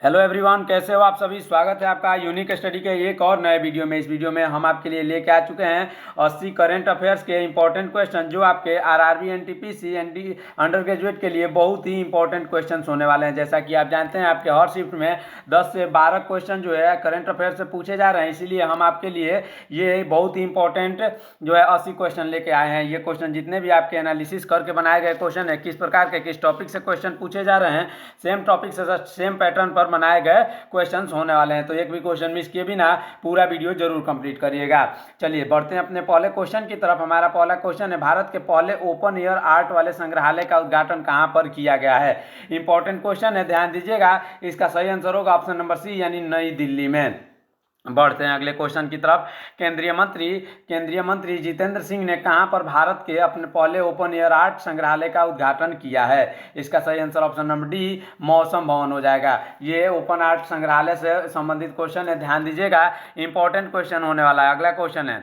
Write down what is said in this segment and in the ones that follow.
Hello everyone, कैसे हो आप सभी। स्वागत है आपका यूनिक स्टडी के एक और नए वीडियो में। इस वीडियो में हम आपके लिए लेके आ चुके हैं 80 करंट अफेयर्स के इंपॉर्टेंट क्वेश्चन, जो आपके RRB, NTPC, and undergraduate के लिए बहुत ही इंपॉर्टेंट क्वेश्चन होने वाले हैं। जैसा कि आप जानते हैं, आपके हर शिफ्ट में 10 से 12 क्वेश्चन जो है करंट अफेयर से पूछे जा रहे हैं। इसीलिए हम आपके लिए ये बहुत ही इंपॉर्टेंट जो है 80 क्वेश्चन लेके आए हैं। ये क्वेश्चन जितने भी आपके एनालिसिस करके बनाए गए क्वेश्चन है, किस प्रकार के किस टॉपिक से क्वेश्चन पूछे जा रहे हैं, सेम टॉपिक से सेम पैटर्न पर बनाए गए क्वेश्चंस होने वाले हैं। तो एक भी क्वेश्चन मिस किए बिना पूरा वीडियो जरूर कंप्लीट करिएगा। चलिए बढ़ते हैं अपने पहले क्वेश्चन की तरफ। हमारा पहला क्वेश्चन है, भारत के पहले ओपन एयर आर्ट वाले संग्रहालय का उद्घाटन कहां पर किया गया है। इंपॉर्टेंट क्वेश्चन है, ध्यान दीजिएगा। इसका सही आंसर होगा ऑप्शन नंबर सी, यानी नई दिल्ली में। बढ़ते हैं अगले क्वेश्चन की तरफ। केंद्रीय मंत्री जितेंद्र सिंह ने कहां पर भारत के अपने पहले ओपन एयर आर्ट संग्रहालय का उद्घाटन किया है। इसका सही आंसर ऑप्शन नंबर डी, मौसम भवन हो जाएगा। ये ओपन आर्ट संग्रहालय से संबंधित क्वेश्चन है, ध्यान दीजिएगा। इंपॉर्टेंट क्वेश्चन होने वाला है। अगला क्वेश्चन है,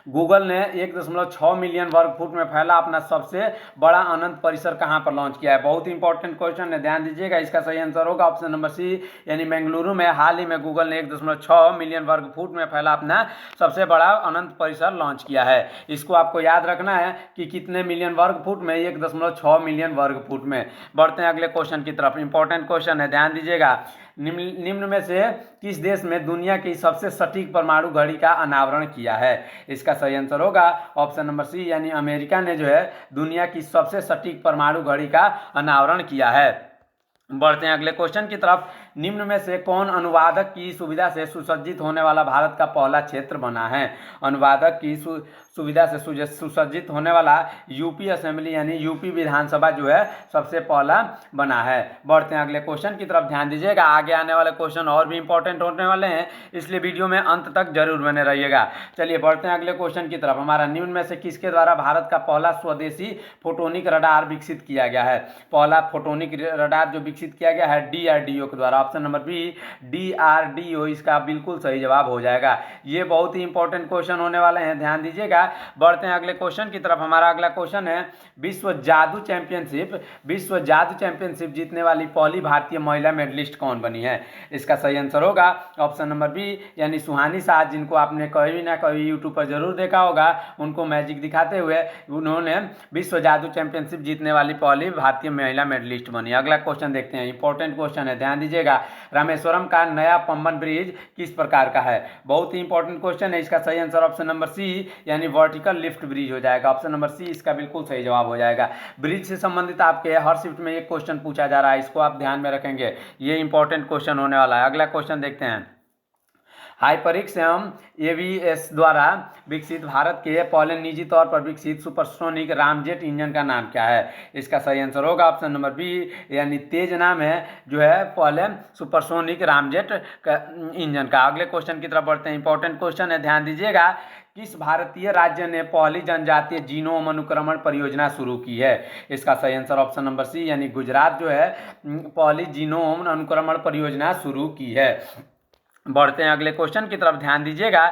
गूगल ने 1.6 मिलियन वर्ग फुट में फैला अपना सबसे बड़ा अनंत परिसर कहां पर लॉन्च किया है। बहुत ही इंपॉर्टेंट क्वेश्चन है, ध्यान दीजिएगा। इसका सही आंसर होगा ऑप्शन नंबर सी, यानी बेंगलुरु में हाल ही में गूगल ने 1.6 मिलियन वर्ग फुट में फैला अपना सबसे बड़ा अनंत परिसर लॉन्च किया है। इसको आपको याद रखना है कि कितने मिलियन वर्ग फुट में, 1.6 मिलियन वर्ग फुट में। बढ़ते हैं अगले क्वेश्चन की तरफ। इंपॉर्टेंट क्वेश्चन है, ध्यान दीजिएगा। निम्न में से किस देश में दुनिया की सबसे सटीक परमाणु घड़ी का अनावरण किया है। इसका सही आंसर होगा ऑप्शन नंबर सी, यानी अमेरिका ने जो है दुनिया की सबसे सटीक परमाणु घड़ी का अनावरण किया है। बढ़ते हैं अगले क्वेश्चन की तरफ। निम्न में से कौन अनुवादक की सुविधा से सुसज्जित होने वाला भारत का पहला क्षेत्र बना है। अनुवादक की सुविधा से सुसज्जित होने वाला यूपी असेंबली, यानी यूपी विधानसभा जो है सबसे पहला बना है। बढ़ते हैं अगले क्वेश्चन की तरफ, ध्यान दीजिएगा। आगे आने वाले क्वेश्चन और भी इंपॉर्टेंट होने वाले हैं, इसलिए वीडियो में अंत तक जरूर बने रहिएगा। चलिए बढ़ते हैं अगले क्वेश्चन की तरफ। हमारा निम्न में से किसके द्वारा भारत का पहला स्वदेशी फोटोनिक रडार विकसित किया गया है। पहला फोटोनिक रडार जो विकसित किया गया है डीआरडीओ के द्वारा। ऑप्शन नंबर बी, डीआरडीओ इसका बिल्कुल सही जवाब हो जाएगा। ये बहुत ही इंपॉर्टेंट क्वेश्चन होने वाले हैं, ध्यान दीजिएगा। बढ़ते हैं अगले क्वेश्चन की तरफ। हमारा अगला क्वेश्चन है, विश्व जादू चैंपियनशिप जीतने वाली पहली भारतीय महिला मेडलिस्ट कौन बनी है। इसका सही आंसर होगा ऑप्शन नंबर बी, यानी सुहानी शाह, जिनको आपने कभी ना कभी यूट्यूब पर जरूर देखा होगा। उनको मैजिक दिखाते हुए उन्होंने विश्व जादू चैंपियनशिप जीतने वाली पहली भारतीय महिला मेडलिस्ट बनी। अगला क्वेश्चन देखते हैं। इंपॉर्टेंट क्वेश्चन है, ध्यान दीजिएगा। रामेश्वरम का नया पंबन ब्रिज किस प्रकार का है। बहुत ही इंपॉर्टेंट क्वेश्चन है। इसका सही आंसर ऑप्शन नंबर सी, यानी वर्टिकल लिफ्ट ब्रिज हो जाएगा। ऑप्शन नंबर सी इसका बिल्कुल सही जवाब हो जाएगा। ब्रिज से संबंधित आपके हर शिफ्ट में एक क्वेश्चन पूछा जा रहा है, इसको आप ध्यान में रखेंगे। ये इंपॉर्टेंट क्वेश्चन होने वाला है। अगला क्वेश्चन देखते हैं। हाइपरिक्स एवं एवीएस द्वारा विकसित भारत के पहले निजी तौर पर विकसित सुपरसोनिक रामजेट इंजन का नाम क्या है। इसका सही आंसर होगा ऑप्शन नंबर बी, यानी तेज नाम है जो है पहले सुपरसोनिक रामजेट इंजन का। अगले क्वेश्चन की तरफ बढ़ते हैं। इंपॉर्टेंट क्वेश्चन है, ध्यान दीजिएगा। किस भारतीय राज्य ने पहली जनजातीय जीनोम अनुक्रमण परियोजना शुरू की है। इसका सही आंसर ऑप्शन नंबर सी, यानी गुजरात जो है पहली जीनोम अनुक्रमण परियोजना शुरू की है। बढ़ते हैं अगले क्वेश्चन की तरफ, ध्यान दीजिएगा।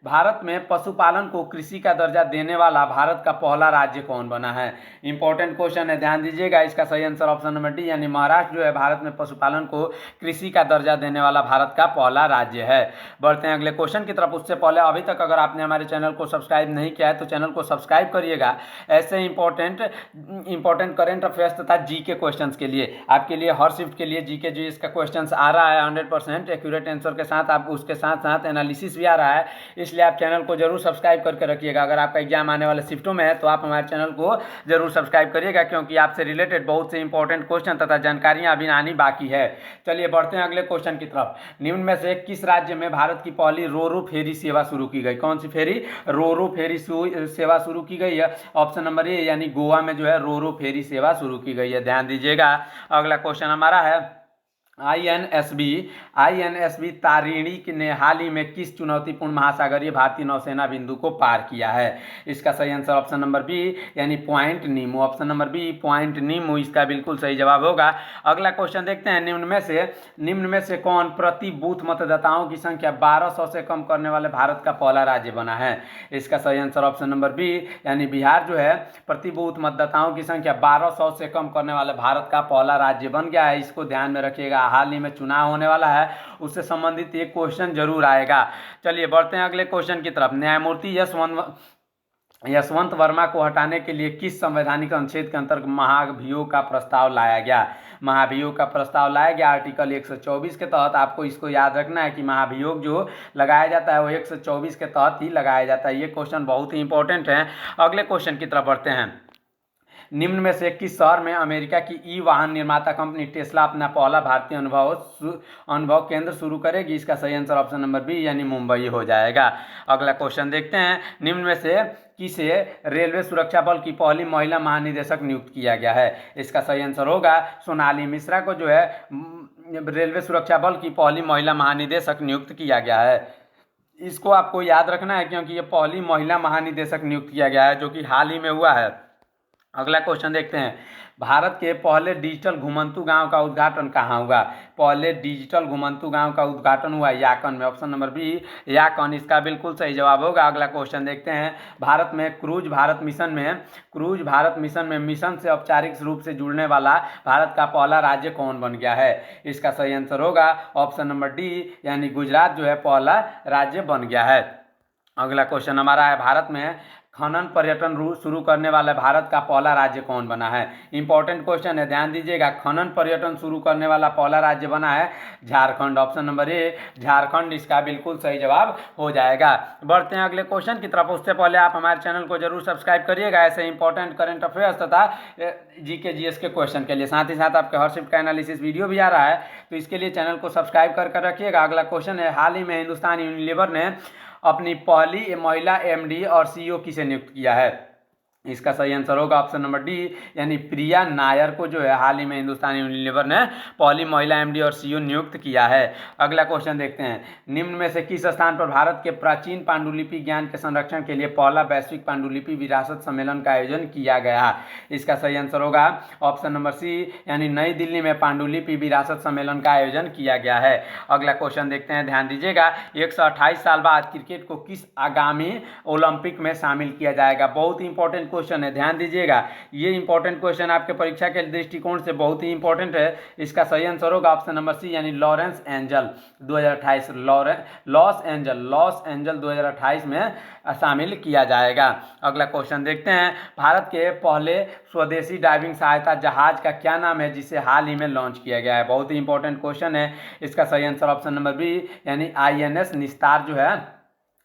भारत में पशुपालन को कृषि का दर्जा देने वाला भारत का पहला राज्य कौन बना है। इंपॉर्टेंट क्वेश्चन है, ध्यान दीजिएगा। इसका सही आंसर ऑप्शन नंबर डी, यानी महाराष्ट्र जो है भारत में पशुपालन को कृषि का दर्जा देने वाला भारत का पहला राज्य है। बढ़ते हैं अगले क्वेश्चन की तरफ। उससे पहले अभी तक अगर आपने हमारे चैनल को सब्सक्राइब नहीं किया है तो चैनल को सब्सक्राइब करिएगा। ऐसे इंपॉर्टेंट करेंट अफेयर्स तथा जीके क्वेश्चंस के लिए, आपके लिए हर शिफ्ट के लिए जीके जो इसका क्वेश्चन आ रहा है 100% एक्यूरेट आंसर के साथ, आप उसके साथ साथ एनालिसिस भी आ रहा है। इसलिए आप चैनल को जरूर सब्सक्राइब करके रखिएगा। अगर आपका एग्जाम आने वाले शिफ्टों में है तो आप हमारे चैनल को जरूर सब्सक्राइब करिएगा, क्योंकि आपसे रिलेटेड बहुत से इंपॉर्टेंट क्वेश्चन तथा जानकारियां अभी आनी बाकी है। चलिए बढ़ते हैं अगले क्वेश्चन की तरफ। निम्न में से किस राज्य में भारत की पहली रोरो फेरी सेवा शुरू की गई। कौन सी फेरी, रोरो फेरी सेवा शुरू की गई है। ऑप्शन नंबर ए, यानी गोवा में जो है रोरो फेरी सेवा शुरू की गई है, ध्यान दीजिएगा। अगला क्वेश्चन हमारा है, आईएनएसवी तारिणी ने हाल ही में किस चुनौतीपूर्ण महासागरीय भारतीय नौसेना बिंदु को पार किया है? इसका सही आंसर ऑप्शन नंबर बी यानी पॉइंट नीमो। ऑप्शन नंबर बी पॉइंट नीमो इसका बिल्कुल सही जवाब होगा। अगला क्वेश्चन देखते हैं, निम्न में से कौन प्रति बूथ मतदाताओं की संख्या 1200 से कम करने वाले भारत का पहला राज्य बना है? इसका सही आंसर ऑप्शन नंबर बी यानी बिहार जो है प्रति बूथ मतदाताओं की संख्या 1200 से कम करने वाले भारत का पहला राज्य बन गया है। इसको ध्यान में रखिएगा, हाल ही में चुनाव होने वाला है, उससे संबंधित एक क्वेश्चन जरूर आएगा। चलिए बढ़ते हैं अगले क्वेश्चन की तरफ। न्यायमूर्ति यशवंत वर्मा को हटाने के लिए किस संवैधानिक अनुच्छेद के अंतर्गत महाभियोग का प्रस्ताव लाया गया? महाभियोग का प्रस्ताव लाया गया आर्टिकल 124 के तहत। आपको इसको याद रखना है कि महाभियोग जो लगाया जाता है वो 124 के तहत ही लगाया जाता है। ये क्वेश्चन बहुत ही इंपॉर्टेंट है। अगले क्वेश्चन की तरफ बढ़ते हैं। निम्न में से किस शहर में अमेरिका की ई वाहन निर्माता कंपनी टेस्ला अपना पहला भारतीय अनुभव केंद्र शुरू करेगी? इसका सही आंसर ऑप्शन नंबर बी यानी मुंबई हो जाएगा। अगला क्वेश्चन देखते हैं, निम्न में से किसे रेलवे सुरक्षा बल की पहली महिला महानिदेशक नियुक्त किया गया है? इसका सही आंसर होगा सोनाली मिश्रा को जो है रेलवे सुरक्षा बल की पहली महिला महानिदेशक नियुक्त किया गया है। इसको आपको याद रखना है क्योंकि ये पहली महिला महानिदेशक नियुक्त किया गया है जो कि हाल ही में हुआ है। अगला क्वेश्चन देखते हैं, भारत के पहले डिजिटल घुमंतू गांव का उद्घाटन कहाँ हुआ? पहले डिजिटल घुमंतू गांव का उद्घाटन हुआ याकन में। ऑप्शन नंबर बी याकन इसका बिल्कुल सही जवाब होगा। अगला क्वेश्चन देखते हैं, भारत में क्रूज भारत मिशन में मिशन से औपचारिक रूप से जुड़ने वाला भारत का पहला राज्य कौन बन गया है? इसका सही आंसर होगा ऑप्शन नंबर डी यानी गुजरात जो है पहला राज्य बन गया है। अगला क्वेश्चन हमारा है, भारत में खनन पर्यटन शुरू करने वाला भारत का पहला राज्य कौन बना है? इंपॉर्टेंट क्वेश्चन है, ध्यान दीजिएगा। खनन पर्यटन शुरू करने वाला पहला राज्य बना है झारखंड। ऑप्शन नंबर ए झारखंड इसका बिल्कुल सही जवाब हो जाएगा। बढ़ते हैं अगले क्वेश्चन की तरफ। उससे पहले आप हमारे चैनल को जरूर सब्सक्राइब करिएगा ऐसे इंपॉर्टेंट करंट अफेयर्स तथा जीके जीएस के क्वेश्चन के लिए। साथ ही साथ आपके हर शिफ्ट का एनालिसिस वीडियो भी आ रहा है, तो इसके लिए चैनल को सब्सक्राइब कर रखिएगा। अगला क्वेश्चन है, हाल ही में हिंदुस्तान यूनिलीवर ने अपनी पहली महिला एमडी और सीईओ किसे नियुक्त किया है? इसका सही आंसर होगा ऑप्शन नंबर डी यानी प्रिया नायर को जो है हाल ही में हिंदुस्तान यूनिलीवर ने पहली महिला एमडी और सीईओ नियुक्त किया है। अगला क्वेश्चन देखते हैं, निम्न में से किस स्थान पर भारत के प्राचीन पांडुलिपि ज्ञान के संरक्षण के लिए पहला वैश्विक पांडुलिपि विरासत सम्मेलन का आयोजन किया गया? इसका सही आंसर होगा ऑप्शन नंबर सी यानी नई दिल्ली में पांडुलिपि विरासत सम्मेलन का आयोजन किया गया है। अगला क्वेश्चन देखते हैं, ध्यान दीजिएगा। 128 साल बाद क्रिकेट को किस आगामी ओलंपिक में शामिल किया जाएगा? बहुत ही इंपॉर्टेंट क्वेश्चन है, ध्यान दीजिएगा। ये इंपॉर्टेंट क्वेश्चन आपके परीक्षा के दृष्टिकोण से बहुत ही इंपॉर्टेंट है। इसका सही आंसर होगा ऑप्शन नंबर सी यानी लॉस एंजल 2028 में शामिल किया जाएगा। अगला क्वेश्चन देखते हैं, भारत के पहले स्वदेशी डाइविंग सहायता जहाज का क्या नाम है जिसे हाल ही में लॉन्च किया गया है? बहुत ही इंपॉर्टेंट क्वेश्चन है। इसका सही आंसर ऑप्शन नंबर बी यानी आईएनएस निस्तार जो है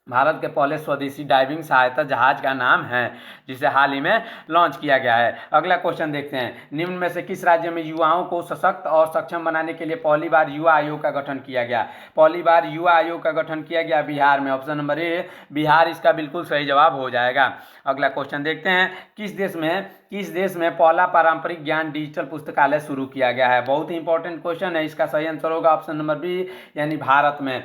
भारत के पहले स्वदेशी डाइविंग सहायता जहाज का नाम है जिसे हाल ही में लॉन्च किया गया है। अगला क्वेश्चन देखते हैं, निम्न में से किस राज्य में युवाओं को सशक्त और सक्षम बनाने के लिए पहली बार युवा आयोग का गठन किया गया? पहली बार युवा आयोग का गठन किया गया बिहार में। ऑप्शन नंबर ए बिहार इसका बिल्कुल सही जवाब हो जाएगा। अगला क्वेश्चन देखते हैं, किस देश में पहला पारंपरिक ज्ञान डिजिटल पुस्तकालय शुरू किया गया है? बहुत ही इंपॉर्टेंट क्वेश्चन है। इसका सही आंसर होगा ऑप्शन नंबर बी यानी भारत में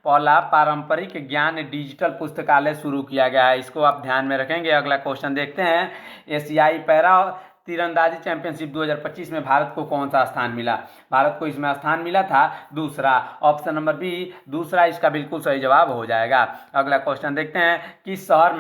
पहला पारंपरिक ज्ञान डिजिटल पुस्तकालय शुरू किया गया है। इसको आप ध्यान में रखेंगे। अगला क्वेश्चन देखते हैं, एशियाई पैरा तीरंदाजी चैंपियनशिप 2025 में भारत को कौन सा स्थान मिला? भारत को इसमें स्थान मिला था दूसरा। ऑप्शन नंबर बी दूसरा इसका बिल्कुल सही जवाब हो जाएगा। अगला क्वेश्चन देखते हैं, किस शहर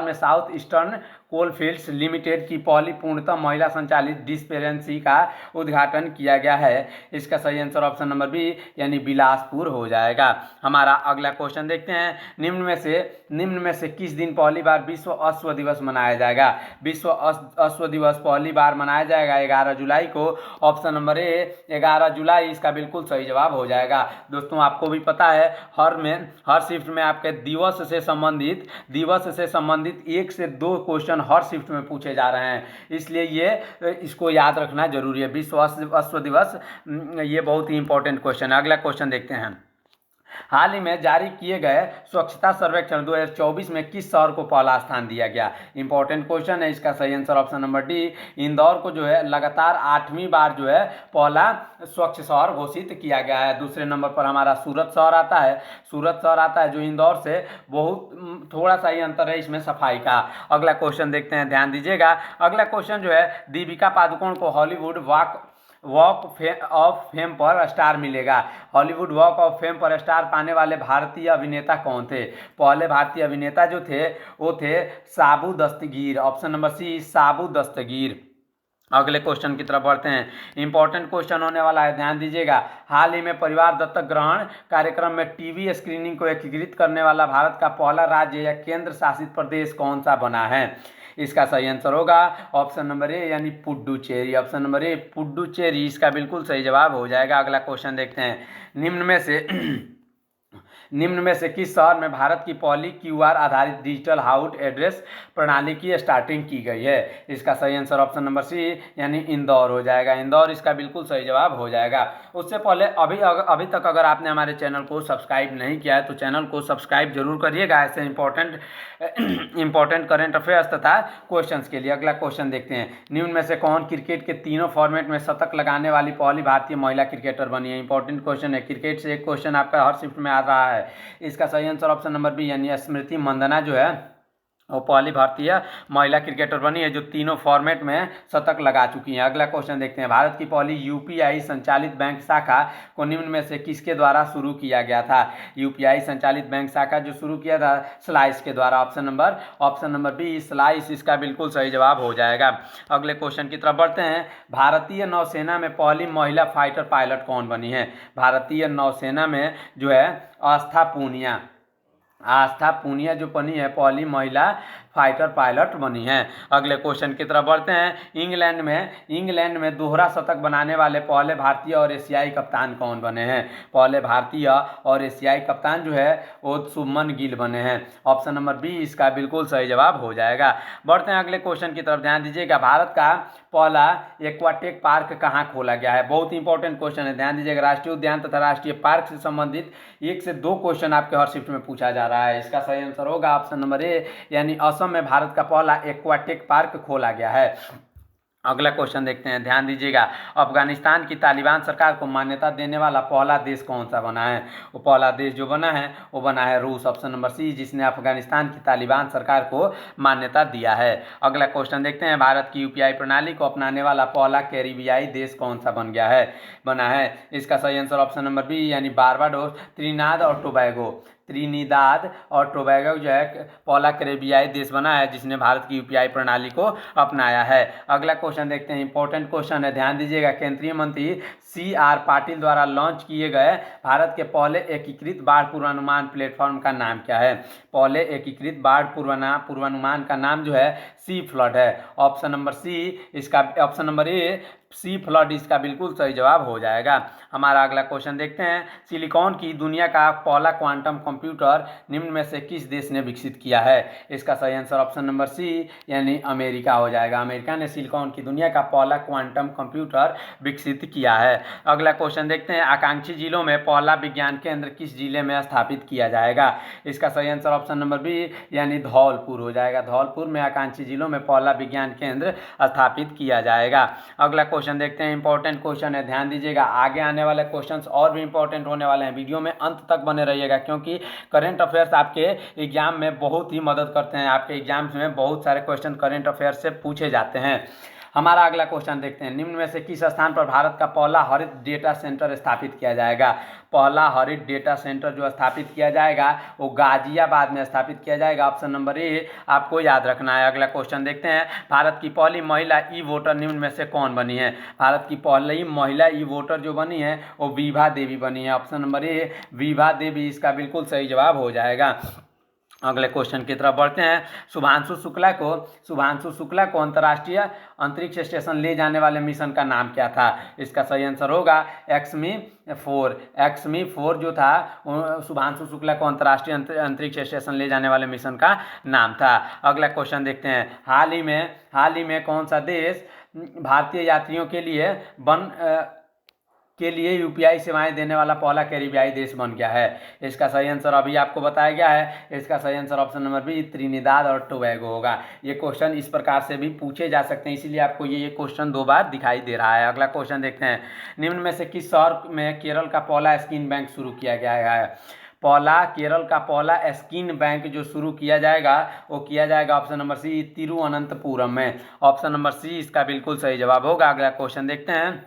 में साउथ ईस्टर्न कोलफील्ड्स लिमिटेड की पहली पूर्णतः महिला संचालित डिस्पेंसरी का उद्घाटन किया गया है? इसका सही आंसर ऑप्शन नंबर बी यानी बिलासपुर हो जाएगा। हमारा अगला क्वेश्चन देखते हैं, निम्न में से किस दिन पहली बार विश्व अश्व दिवस मनाया जाएगा? विश्व अश्व दिवस पहली बार मनाया जाएगा 11 जुलाई को। ऑप्शन नंबर ए 11 जुलाई इसका बिल्कुल सही जवाब हो जाएगा। दोस्तों आपको भी पता है हर शिफ्ट में आपके दिवस से संबंधित 1 से 2 क्वेश्चन हर शिफ्ट में पूछे जा रहे हैं, इसलिए इसको याद रखना जरूरी है। विश्व अश्व दिवस ये बहुत ही इंपॉर्टेंट क्वेश्चन है। अगला क्वेश्चन देखते हैं, हाल ही में जारी किए गए स्वच्छता सर्वेक्षण 2024 में किस शहर को पहला स्थान दिया गया? इंपॉर्टेंट क्वेश्चन है। इसका सही answer option number D, Indore को जो है लगातार 8वीं बार जो है पहला स्वच्छ शहर घोषित किया गया है। दूसरे नंबर पर हमारा सूरत शहर आता है। सूरत शहर आता है जो इंदौर से बहुत थोड़ा सा ही अंतर है इसमें सफाई का। अगला क्वेश्चन देखते हैं, ध्यान दीजिएगा। अगला क्वेश्चन जो है, दीपिका पादुकोण को हॉलीवुड वॉक ऑफ फेम पर स्टार मिलेगा। हॉलीवुड वॉक ऑफ फेम पर स्टार पाने वाले भारतीय अभिनेता कौन थे? पहले भारतीय अभिनेता जो थे वो थे साबू दस्तगीर। ऑप्शन नंबर सी, साबू दस्तगीर। अगले क्वेश्चन की तरफ बढ़ते हैं। इंपॉर्टेंट क्वेश्चन होने वाला है, ध्यान दीजिएगा। हाल ही में परिवार दत्तक ग्रहण कार्यक्रम में टीवी स्क्रीनिंग को एकीकृत करने वाला भारत का पहला राज्य या केंद्र शासित प्रदेश कौन सा बना है? इसका सही आंसर होगा ऑप्शन नंबर ए, यानी पुडुचेरी। ऑप्शन नंबर ए, पुडुचेरी इसका बिल्कुल सही जवाब हो जाएगा। अगला क्वेश्चन देखते हैं। निम्न में से किस शहर में भारत की पहली QR आधारित डिजिटल हाउस एड्रेस प्रणाली की स्टार्टिंग की गई है? इसका सही आंसर ऑप्शन नंबर सी, यानी इंदौर हो जाएगा। इंदौर इसका बिल्कुल सही जवाब हो जाएगा। उससे पहले अभी तक अगर आपने हमारे चैनल को सब्सक्राइब नहीं किया है तो चैनल को सब्सक्राइब जरूर करिएगा ऐसे इंपॉर्टेंट करेंट अफेयर्स तथा क्वेश्चंस के लिए। अगला क्वेश्चन देखते हैं। निम्न में से कौन क्रिकेट के तीनों फॉर्मेट में शतक लगाने वाली पहली भारतीय महिला क्रिकेटर बनी है? इंपॉर्टेंट क्वेश्चन है। क्रिकेट से एक क्वेश्चन आपका हर शिफ्ट में आ रहा है। इसका सही आंसर ऑप्शन नंबर बी, यानी स्मृति मंदाना जो है वो पहली भारतीय महिला क्रिकेटर बनी है जो तीनों फॉर्मेट में शतक लगा चुकी हैं। अगला क्वेश्चन देखते हैं। भारत की पहली UPI संचालित बैंक शाखा को निम्न में से किसके द्वारा शुरू किया गया था? UPI संचालित बैंक शाखा जो शुरू किया था स्लाइस के द्वारा। ऑप्शन नंबर बी, स्लाइस इसका बिल्कुल सही जवाब हो जाएगा। अगले क्वेश्चन की तरफ बढ़ते हैं। भारतीय नौसेना में पहली महिला फाइटर पायलट कौन बनी है? भारतीय नौसेना में जो है आस्था पूनिया जो बनी है पहली महिला फाइटर पायलट बनी है। अगले क्वेश्चन की तरफ बढ़ते हैं। इंग्लैंड में दोहरा शतक बनाने वाले पहले भारतीय और एशियाई कप्तान कौन बने हैं? पहले भारतीय और एशियाई कप्तान जो है वो शुभमन गिल बने हैं। ऑप्शन नंबर बी इसका बिल्कुल सही जवाब हो जाएगा। बढ़ते हैं अगले क्वेश्चन की तरफ, ध्यान दीजिएगा। भारत का पहला एक्वाटेक पार्क कहाँ खोला गया है? बहुत इंपॉर्टेंट क्वेश्चन है, ध्यान दीजिएगा। राष्ट्रीय उद्यान तथा राष्ट्रीय पार्क से संबंधित 1 से 2 क्वेश्चन आपके हर शिफ्ट में पूछा जा रहा है। इसका सही आंसर होगा ऑप्शन नंबर ए, यानी असम में भारत का पहला एक्वाटेक पार्क खोला गया है। अगला क्वेश्चन देखते हैं, ध्यान दीजिएगा। अफगानिस्तान की तालिबान सरकार को मान्यता देने वाला पहला देश कौन सा बना है? वो पहला देश जो बना है वो बना है रूस। ऑप्शन नंबर सी, जिसने अफगानिस्तान की तालिबान सरकार को मान्यता दिया है। अगला क्वेश्चन देखते हैं। भारत की UPI प्रणाली को अपनाने वाला पहला कैरिबियाई देश कौन सा बना है? इसका सही आंसर ऑप्शन नंबर बी, यानी बारबाडोस, त्रिनिदाद और टोबैगो जो है पहला कैरिबियाई देश बना है जिसने भारत की UPI प्रणाली को अपनाया है। अगला क्वेश्चन देखते हैं। इंपॉर्टेंट क्वेश्चन है, ध्यान दीजिएगा। केंद्रीय मंत्री CR पाटिल द्वारा लॉन्च किए गए भारत के पहले एकीकृत बाढ़ पूर्वानुमान प्लेटफॉर्म का नाम क्या है? पहले एकीकृत बाढ़ पूर्वानुमान का नाम जो है सी फ्लड है। Option number A, sea flood इसका बिल्कुल सही जवाब हो जाएगा। हमारा अगला क्वेश्चन देखते हैं। सिलिकॉन की दुनिया का पहला क्वांटम कंप्यूटर निम्न में से किस देश ने विकसित किया है? इसका सही आंसर ऑप्शन नंबर सी, यानी अमेरिका हो जाएगा। अमेरिका ने सिलिकॉन की दुनिया का पहला क्वांटम कंप्यूटर विकसित किया है। अगला क्वेश्चन देखते हैं। आकांक्षी जिलों में पहला विज्ञान केंद्र किस जिले में स्थापित किया जाएगा? इसका सही आंसर ऑप्शन नंबर बी, यानी धौलपुर हो जाएगा। धौलपुर में आकांक्षी जिलों में पहला विज्ञान केंद्र स्थापित किया जाएगा। अगला क्वेश्चन देखते हैं। इंपॉर्टेंट क्वेश्चन है, ध्यान दीजिएगा। आगे आने वाले क्वेश्चंस और भी इंपॉर्टेंट होने वाले हैं। वीडियो में अंत तक बने रहिएगा क्योंकि करंट अफेयर्स आपके एग्जाम में बहुत ही मदद करते हैं। आपके एग्जाम्स में बहुत सारे क्वेश्चन करंट अफेयर्स से पूछे जाते हैं। हमारा अगला क्वेश्चन देखते हैं। निम्न में से किस स्थान पर भारत का पहला हरित डेटा सेंटर स्थापित किया जाएगा? पहला हरित डेटा सेंटर जो स्थापित किया जाएगा वो गाजियाबाद में स्थापित किया जाएगा। ऑप्शन नंबर ए आपको याद रखना है। अगला क्वेश्चन देखते हैं। भारत की पहली महिला ई-वोटर निम्न में से कौन बनी है? भारत की पहली महिला ई-वोटर जो बनी है वो विभा देवी बनी है। ऑप्शन नंबर ए, विभा देवी इसका बिल्कुल सही जवाब हो जाएगा। अगले क्वेश्चन की तरफ बढ़ते हैं। शुभांशु शुक्ला को अंतर्राष्ट्रीय अंतरिक्ष स्टेशन ले जाने वाले मिशन का नाम क्या था? इसका सही आंसर होगा एक्समी 4 जो था शुभांशु शुक्ला को अंतर्राष्ट्रीय अंतरिक्ष स्टेशन ले जाने वाले मिशन का नाम था। अगला क्वेश्चन देखते हैं। हाल ही में कौन सा देश भारतीय यात्रियों के लिए के लिए यूपीआई सेवाएं देने वाला पहला कैरिबियाई देश बन गया है? इसका सही आंसर अभी आपको बताया गया है। इसका सही answer option number B Trinidad और टोबैगो होगा। ये क्वेश्चन इस प्रकार से भी पूछे जा सकते हैं, इसीलिए आपको ये क्वेश्चन 2 बार दिखाई दे रहा है। अगला क्वेश्चन देखते हैं, निम्न में से किस शहर में केरल का पहला स्कीन बैंक शुरू किया गया है? केरल का पहला स्कीन बैंक जो शुरू किया जाएगा वो किया जाएगा ऑप्शन नंबर सी तिरुवनंतपुरम में। ऑप्शन नंबर सी इसका बिल्कुल सही जवाब होगा। अगला क्वेश्चन देखते हैं,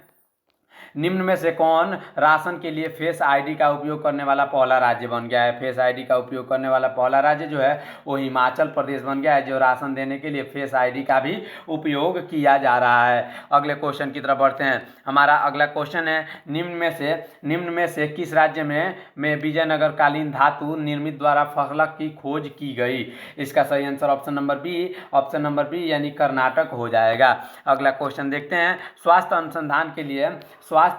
निम्न में से कौन राशन के लिए फेस आईडी का उपयोग करने वाला पहला राज्य बन गया है? फेस आईडी का उपयोग करने वाला पहला राज्य जो है वो हिमाचल प्रदेश बन गया है, जो राशन देने के लिए फेस आईडी का भी उपयोग किया जा रहा है। अगले क्वेश्चन की तरफ बढ़ते हैं। हमारा अगला क्वेश्चन है, निम्न में से किस राज्य में विजयनगर कालीन धातु निर्मित द्वारा फलक की खोज की गई? इसका सही आंसर ऑप्शन नंबर बी यानी कर्नाटक हो जाएगा। अगला क्वेश्चन देखते हैं, स्वास्थ्य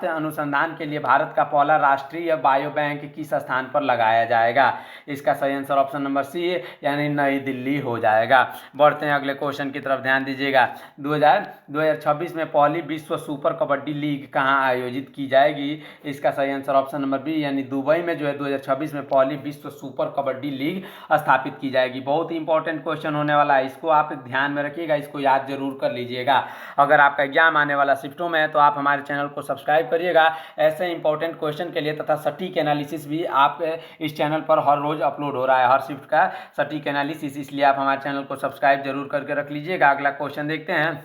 अनुसंधान के लिए भारत का पहला राष्ट्रीय बायो बैंक किस स्थान पर लगाया जाएगा? इसका सही आंसर ऑप्शन नंबर सी यानी नई दिल्ली हो जाएगा। बढ़ते हैं अगले क्वेश्चन की तरफ, ध्यान दीजिएगा। 2026 में पहली विश्व सुपर कबड्डी लीग कहां आयोजित की जाएगी? इसका सही आंसर ऑप्शन नंबर बी यानी दुबई में जो है 2026 में पहली विश्व सुपर कबड्डी लीग स्थापित की जाएगी। बहुत ही इंपॉर्टेंट क्वेश्चन होने वाला है, इसको आप ध्यान में रखिएगा, इसको याद जरूर कर लीजिएगा। अगर आपका एग्जाम आने वाला शिफ्टों में है तो आप हमारे चैनल को सब्सक्राइब करिएगा। ऐसे इंपॉर्टेंट क्वेश्चन के लिए तथा सटीक एनालिसिस भी आप इस चैनल पर हर रोज अपलोड हो रहा है, हर शिफ्ट का सटीक एनालिसिस, इसलिए आप हमारे चैनल को सब्सक्राइब जरूर करके रख लीजिएगा। अगला क्वेश्चन देखते हैं,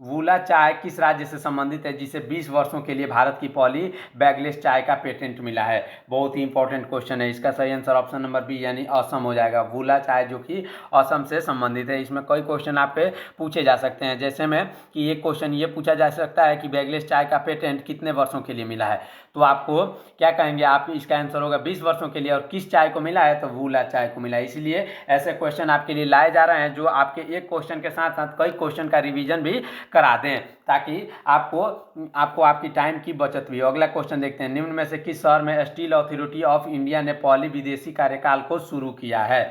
वूला चाय किस राज्य से संबंधित है जिसे 20 वर्षों के लिए भारत की पहली बैगलेस चाय का पेटेंट मिला है? बहुत ही इंपॉर्टेंट क्वेश्चन है। इसका सही आंसर ऑप्शन नंबर बी यानी असम हो जाएगा। वूला चाय जो कि असम से संबंधित है। इसमें कई क्वेश्चन आपके पूछे जा सकते हैं, जैसे में कि एक क्वेश्चन ये पूछा जा सकता है कि बैगलेस चाय का पेटेंट कितने वर्षों के लिए मिला है, तो आपको क्या कहेंगे आप? इसका आंसर होगा 20 वर्षों के लिए। और किस चाय को मिला है? तो वूला चाय को मिला है। इसलिए ऐसे क्वेश्चन आपके लिए लाए जा रहे हैं जो आपके एक क्वेश्चन के साथ साथ कई क्वेश्चन का रिवीजन भी करा दें, ताकि आपको आपकी टाइम की बचत भी हो। अगला क्वेश्चन देखते हैं, निम्न में से किस शहर में स्टील अथॉरिटी ऑफ इंडिया ने पहली विदेशी कार्यकाल को शुरू किया है?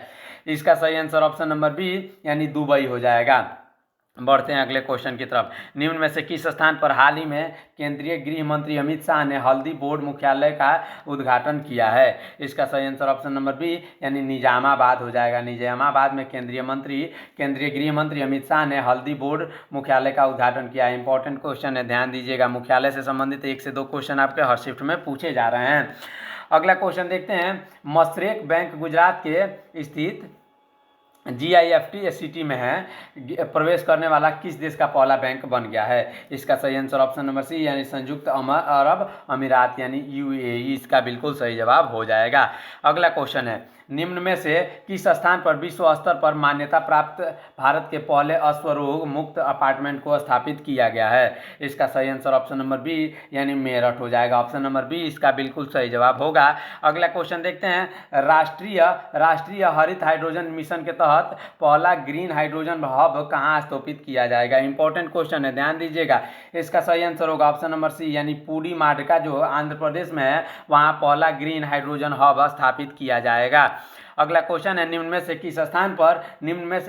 इसका सही आंसर ऑप्शन नंबर बी यानी दुबई हो जाएगा। बढ़ते हैं अगले क्वेश्चन की तरफ, निम्न में से किस स्थान पर हाल ही में केंद्रीय गृह मंत्री अमित शाह ने हल्दी बोर्ड मुख्यालय का उद्घाटन किया है? इसका सही आंसर ऑप्शन नंबर बी यानी निजामाबाद हो जाएगा। निजामाबाद में केंद्रीय गृह मंत्री अमित शाह ने हल्दी बोर्ड मुख्यालय का उद्घाटन किया है। इंपॉर्टेंट क्वेश्चन है, ध्यान दीजिएगा। मुख्यालय से संबंधित 1 से 2 क्वेश्चन आपके हर शिफ्ट में पूछे जा रहे हैं। अगला क्वेश्चन देखते हैं, मसरेक बैंक गुजरात के स्थित GIFT सिटी में है, प्रवेश करने वाला किस देश का पहला बैंक बन गया है? इसका सही आंसर ऑप्शन नंबर सी यानी संयुक्त अरब अमीरात यानी UAE, इसका बिल्कुल सही जवाब हो जाएगा। अगला क्वेश्चन है, निम्न में से किस स्थान पर विश्व स्तर पर मान्यता प्राप्त भारत के पहले अश्वरोग मुक्त अपार्टमेंट को स्थापित किया गया है? इसका सही आंसर ऑप्शन नंबर बी यानी मेरठ हो जाएगा। ऑप्शन नंबर बी इसका बिल्कुल सही जवाब होगा। अगला क्वेश्चन देखते हैं, राष्ट्रीय हरित हाइड्रोजन मिशन के तहत पहला ग्रीन हाइड्रोजन हब कहाँ स्थापित किया जाएगा? इंपॉर्टेंट क्वेश्चन है, ध्यान दीजिएगा। इसका सही आंसर होगा ऑप्शन नंबर सी यानी पूरी माडका जो आंध्र प्रदेश में है, वहाँ पहला ग्रीन हाइड्रोजन हब स्थापित किया जाएगा। अगला क्वेश्चन है, निम्न में से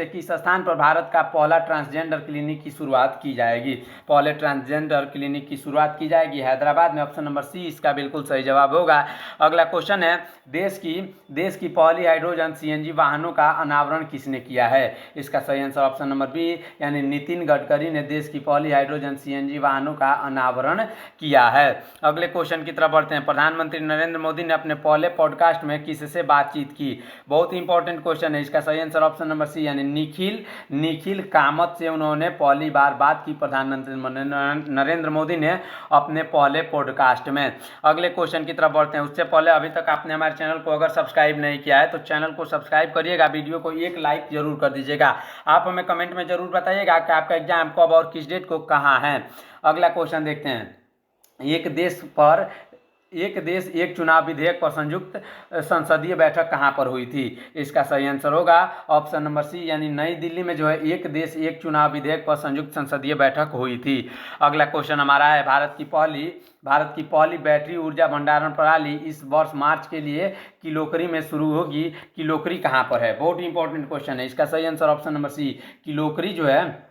किस स्थान पर भारत का पहला ट्रांसजेंडर क्लिनिक की शुरुआत की जाएगी? पहले ट्रांसजेंडर क्लिनिक की शुरुआत की जाएगी हैदराबाद में। ऑप्शन नंबर सी इसका बिल्कुल सही जवाब होगा। अगला क्वेश्चन है, देश की पहली हाइड्रोजन CNG वाहनों का अनावरण किसने किया है? इसका सही आंसर ऑप्शन नंबर बी यानी नितिन गडकरी ने देश की पहली हाइड्रोजन CNG वाहनों का अनावरण किया है। अगले क्वेश्चन की तरफ बढ़ते हैं, प्रधानमंत्री नरेंद्र मोदी ने अपने पहले पॉडकास्ट में किससे बातचीत की? बहुत ही इंपॉर्टेंट क्वेश्चन है। इसका सही आंसर ऑप्शन नंबर सी यानी निखिल कामत से उन्होंने पहली बार बात की प्रधानमंत्री नरेंद्र मोदी ने अपने पहले पॉडकास्ट में। अगले क्वेश्चन की तरफ बढ़ते हैं, उससे पहले अभी तक आपने हमारे चैनल को अगर सब्सक्राइब नहीं किया है तो चैनल को सब्सक्राइब करिएगा, वीडियो को एक लाइक जरूर कर दीजिएगा। आप हमें कमेंट में जरूर बताइएगा कि आपका एग्जाम कब और किस डेट को कहाँ है। अगला क्वेश्चन देखते हैं, एक देश एक चुनाव विधेयक पर संयुक्त संसदीय बैठक कहां पर हुई थी? इसका सही आंसर होगा ऑप्शन नंबर सी यानी नई दिल्ली में जो है एक देश एक चुनाव विधेयक पर संयुक्त संसदीय बैठक हुई थी। अगला क्वेश्चन हमारा है, भारत की पहली बैटरी ऊर्जा भंडारण प्रणाली इस वर्ष मार्च के लिए किलोकरी में शुरू होगी। किलोकरी कहां पर है? बहुत इंपॉर्टेंट क्वेश्चन है। इसका सही answer option number C Kilokari जो है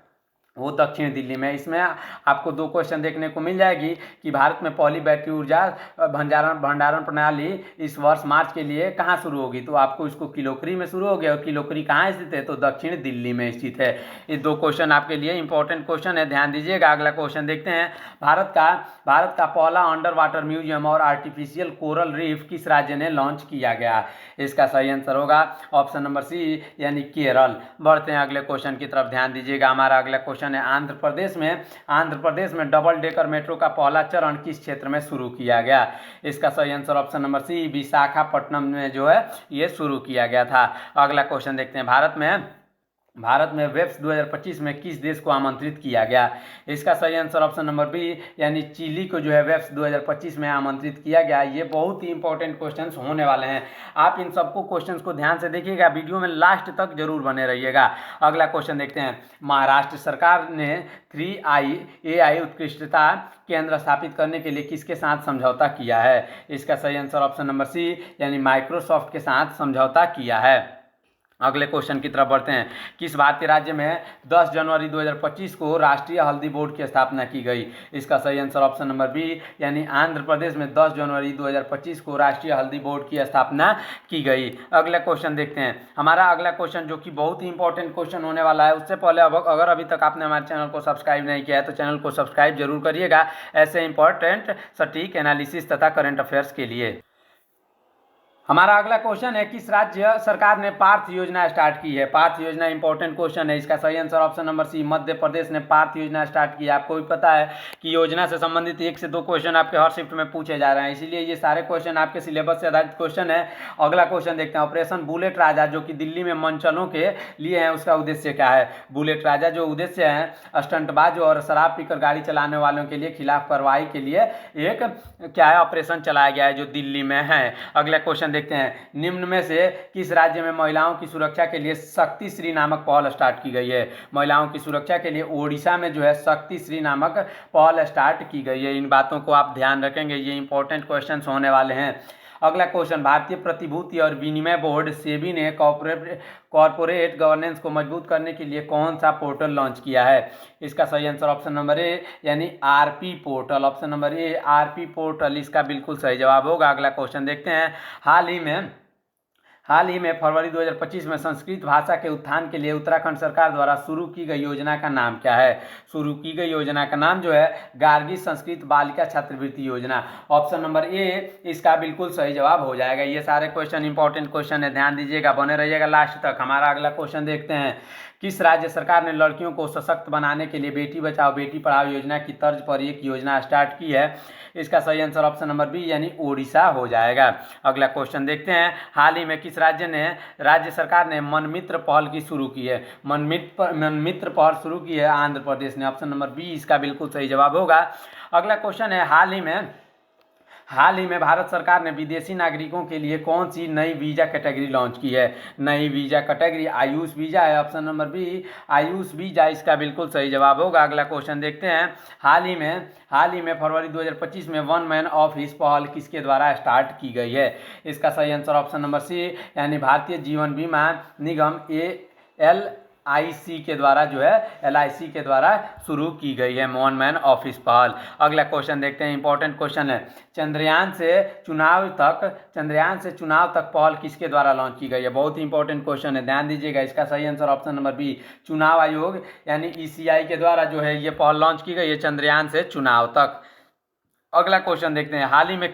वो दक्षिण दिल्ली में। इसमें आपको 2 क्वेश्चन देखने को मिल जाएगी कि भारत में पहली बैटरी ऊर्जा भंडारण प्रणाली इस वर्ष मार्च के लिए कहाँ शुरू होगी, तो आपको इसको किलोकरी में शुरू हो गया, और किलोकरी कहाँ स्थित है, तो दक्षिण दिल्ली में स्थित है। ये 2 क्वेश्चन आपके लिए इंपॉर्टेंट क्वेश्चन है, ध्यान दीजिएगा। अगला क्वेश्चन देखते हैं, भारत का पहला अंडर वाटर म्यूजियम और आर्टिफिशियल कोरल रीफ किस राज्य ने लॉन्च किया गया। इसका सही आंसर होगा ऑप्शन नंबर सी, यानी केरल। बढ़ते हैं अगले क्वेश्चन की तरफ, ध्यान दीजिएगा। हमारा अगला क्वेश्चन है, आंध्र प्रदेश में डबल डेकर मेट्रो का पहला चरण किस क्षेत्र में शुरू किया गया। इसका सही answer option number C, Visakhapatnam में जो है ये शुरू किया गया था। अगला क्वेश्चन देखते हैं, भारत में वेब्स 2025 में किस देश को आमंत्रित किया गया। इसका सही आंसर ऑप्शन नंबर बी, यानी चिली को जो है वेब्स 2025 में आमंत्रित किया गया। ये बहुत ही इंपॉर्टेंट क्वेश्चंस होने वाले हैं, आप इन सबको क्वेश्चंस को ध्यान से देखिएगा, वीडियो में लास्ट तक जरूर बने रहिएगा। अगला क्वेश्चन देखते हैं, महाराष्ट्र सरकार ने 3AI उत्कृष्टता केंद्र स्थापित करने के लिए किसके साथ समझौता किया है। इसका सही आंसर ऑप्शन नंबर सी, यानी माइक्रोसॉफ्ट के साथ समझौता किया है। अगले क्वेश्चन की तरफ बढ़ते हैं, किस भारतीय राज्य में 10 जनवरी 2025 को राष्ट्रीय हल्दी बोर्ड की स्थापना की गई। इसका सही आंसर ऑप्शन नंबर बी, यानी आंध्र प्रदेश में 10 जनवरी 2025 को राष्ट्रीय हल्दी बोर्ड की स्थापना की गई। अगला क्वेश्चन देखते हैं, हमारा अगला क्वेश्चन जो कि बहुत ही इंपॉर्टेंट क्वेश्चन होने वाला है, उससे पहले अगर अभी तक आपने हमारे चैनल को सब्सक्राइब नहीं किया है तो चैनल को सब्सक्राइब जरूर करिएगा, ऐसे इंपॉर्टेंट सटीक एनालिसिस तथा करंट अफेयर्स के लिए। हमारा अगला क्वेश्चन है, किस राज्य सरकार ने पार्थ योजना स्टार्ट की है। पार्थ योजना इंपॉर्टेंट क्वेश्चन है, इसका सही आंसर ऑप्शन नंबर सी, मध्य प्रदेश ने पार्थ योजना स्टार्ट की है। आपको भी पता है कि योजना से संबंधित 1 से 2 क्वेश्चन आपके हर शिफ्ट में पूछे जा रहे हैं, इसीलिए ये सारे क्वेश्चन आपके सिलेबस से आधारित क्वेश्चन है। अगला क्वेश्चन देखते हैं, ऑपरेशन बुलेट राजा जो कि दिल्ली में मंचलों के लिए है, उसका उद्देश्य क्या है। बुलेट राजा जो उद्देश्य है स्टंटबाज और शराब पीकर गाड़ी चलाने वालों के लिए खिलाफ कार्रवाई के लिए एक क्या है, ऑपरेशन चलाया गया है जो दिल्ली में है। अगला क्वेश्चन देखते हैं, निम्न में से किस राज्य में महिलाओं की सुरक्षा के लिए शक्ति श्री नामक पहल स्टार्ट की गई है। महिलाओं की सुरक्षा के लिए ओडिशा में जो है शक्ति श्री नामक पहल स्टार्ट की गई है। इन बातों को आप ध्यान रखेंगे, ये इंपॉर्टेंट क्वेश्चंस होने वाले हैं। अगला क्वेश्चन, भारतीय प्रतिभूति और विनिमय बोर्ड सेबी ने कॉर्पोरेट गवर्नेंस को मजबूत करने के लिए कौन सा पोर्टल लॉन्च किया है। इसका सही आंसर ऑप्शन नंबर ए, यानी आरपी पोर्टल। ऑप्शन नंबर ए, आरपी पोर्टल, इसका बिल्कुल सही जवाब होगा। अगला क्वेश्चन देखते हैं, हाल ही में फरवरी 2025 में संस्कृत भाषा के उत्थान के लिए उत्तराखंड सरकार द्वारा शुरू की गई योजना का नाम क्या है। शुरू की गई योजना का नाम जो है गार्गी संस्कृत बालिका छात्रवृत्ति योजना। ऑप्शन नंबर ए इसका बिल्कुल सही जवाब हो जाएगा। ये सारे क्वेश्चन इंपॉर्टेंट क्वेश्चन है, ध्यान दीजिएगा, बने रहिएगा लास्ट तक। हमारा अगला क्वेश्चन देखते हैं, किस राज्य सरकार ने लड़कियों को सशक्त बनाने के लिए बेटी बचाओ बेटी पढ़ाओ योजना की तर्ज पर एक योजना स्टार्ट की है। इसका सही आंसर ऑप्शन नंबर बी, यानी ओडिशा हो जाएगा। अगला क्वेश्चन देखते हैं, हाल ही में किस राज्य सरकार ने मनमित्र पहल की शुरू की है। मनमित्र पहल शुरू की है आंध्र प्रदेश ने। ऑप्शन नंबर बी इसका बिल्कुल सही जवाब होगा। अगला क्वेश्चन है, हाल ही में भारत सरकार ने विदेशी नागरिकों के लिए कौन सी नई वीजा कैटेगरी लॉन्च की है। नई वीजा कैटेगरी आयुष वीजा है। Option number B, AYUSH visa, इसका बिल्कुल सही जवाब होगा। अगला क्वेश्चन देखते हैं, हाल ही में फरवरी 2025 में वन मैन ऑफिस पहल किसके द्वारा स्टार्ट की गई है। इसका सही आंसर ऑप्शन नंबर सी, यानी भारतीय जीवन बीमा निगम LIC के द्वारा जो है LIC के द्वारा शुरू की गई है वन मैन ऑफिस पहल। अगला क्वेश्चन देखते हैं, इंपॉर्टेंट क्वेश्चन है, चंद्रयान से चुनाव तक पहल किसके द्वारा लॉन्च की गई है। बहुत ही इंपॉर्टेंट क्वेश्चन है, ध्यान दीजिएगा। इसका सही आंसर ऑप्शन नंबर बी, चुनाव आयोग यानी ECI के द्वारा जो है ये पहल लॉन्च की गई है, चंद्रयान से चुनाव तक। अगला क्वेश्चन देखते हैं, हाल ही में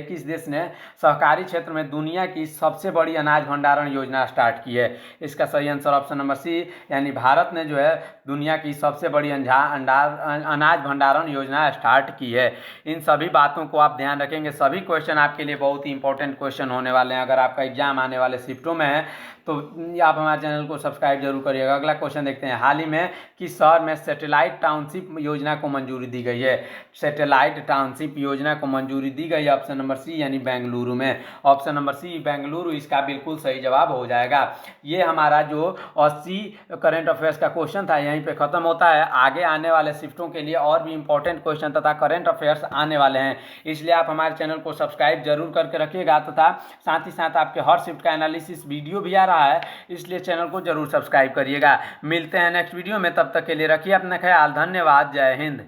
किस देश ने सहकारी क्षेत्र में दुनिया की सबसे बड़ी अनाज भंडारण योजना स्टार्ट की है। इसका सही आंसर ऑप्शन नंबर सी, यानी भारत ने जो है दुनिया की सबसे बड़ी अनाज भंडारण योजना स्टार्ट की है। इन सभी बातों को आप ध्यान रखेंगे, सभी क्वेश्चन आपके लिए बहुत ही इंपॉर्टेंट क्वेश्चन होने वाले हैं। अगर आपका एग्जाम आने वाले शिफ्टों में है तो आप हमारे चैनल को सब्सक्राइब जरूर करिएगा। अगला क्वेश्चन देखते हैं, हाल ही में किस शहर में सैटेलाइट टाउनशिप योजना को मंजूरी दी गई है। सैटेलाइट टाउनशिप योजना को मंजूरी दी दी गई ऑप्शन नंबर सी यानी बेंगलुरु में। ऑप्शन नंबर सी बेंगलुरु इसका बिल्कुल सही जवाब हो जाएगा। ये हमारा जो 80 करंट अफेयर्स का क्वेश्चन था यहीं पे खत्म होता है। आगे आने वाले शिफ्टों के लिए और भी इंपॉर्टेंट क्वेश्चन तथा करंट अफेयर्स आने वाले हैं, इसलिए आप हमारे चैनल को सब्सक्राइब जरूर करके रखिएगा तथा साथ ही साथ आपके हर शिफ्ट का एनालिसिस वीडियो भी आ रहा है, इसलिए चैनल को जरूर सब्सक्राइब करिएगा। मिलते हैं नेक्स्ट वीडियो में, तब तक के लिए रखिए अपना ख्याल। धन्यवाद। जय हिंद।